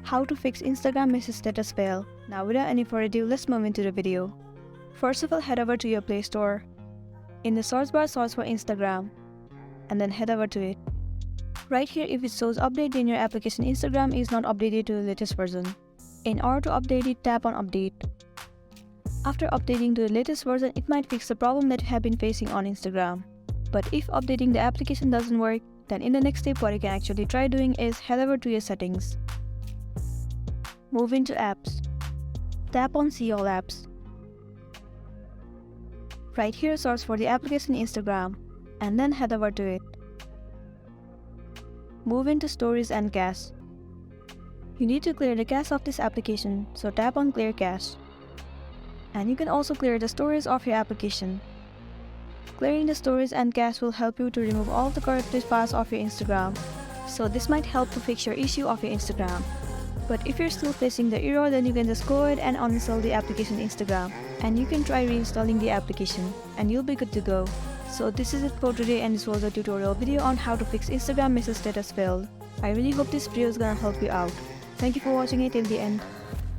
How to fix Instagram message status fail. Now without any further ado, let's move into the video. First of all, head over to your Play Store. In the search bar, search for Instagram and then head over to it. Right here, if it shows update, then your application Instagram is not updated to the latest version. In order to update it, tap on update. After updating to the latest version, it might fix the problem that you have been facing on Instagram. But if updating the application doesn't work, then in the next step what you can actually try doing is head over to your settings. Move into apps. Tap on see all apps. Right here, search for the application Instagram and then head over to it. Move into stories and cache. You need to clear the cache of this application, so tap on clear cache. And you can also clear the storage of your application. Clearing the storage and cache will help you to remove all the corrupted files of your Instagram, so this might help to fix your issue of your Instagram. But if you're still facing the error, then you can just go ahead and uninstall the application Instagram, and you can try reinstalling the application and you'll be good to go. So this is it for today, and this was a tutorial video on how to fix Instagram message status failed. I really hope this video is gonna help you out. Thank you for watching it till the end.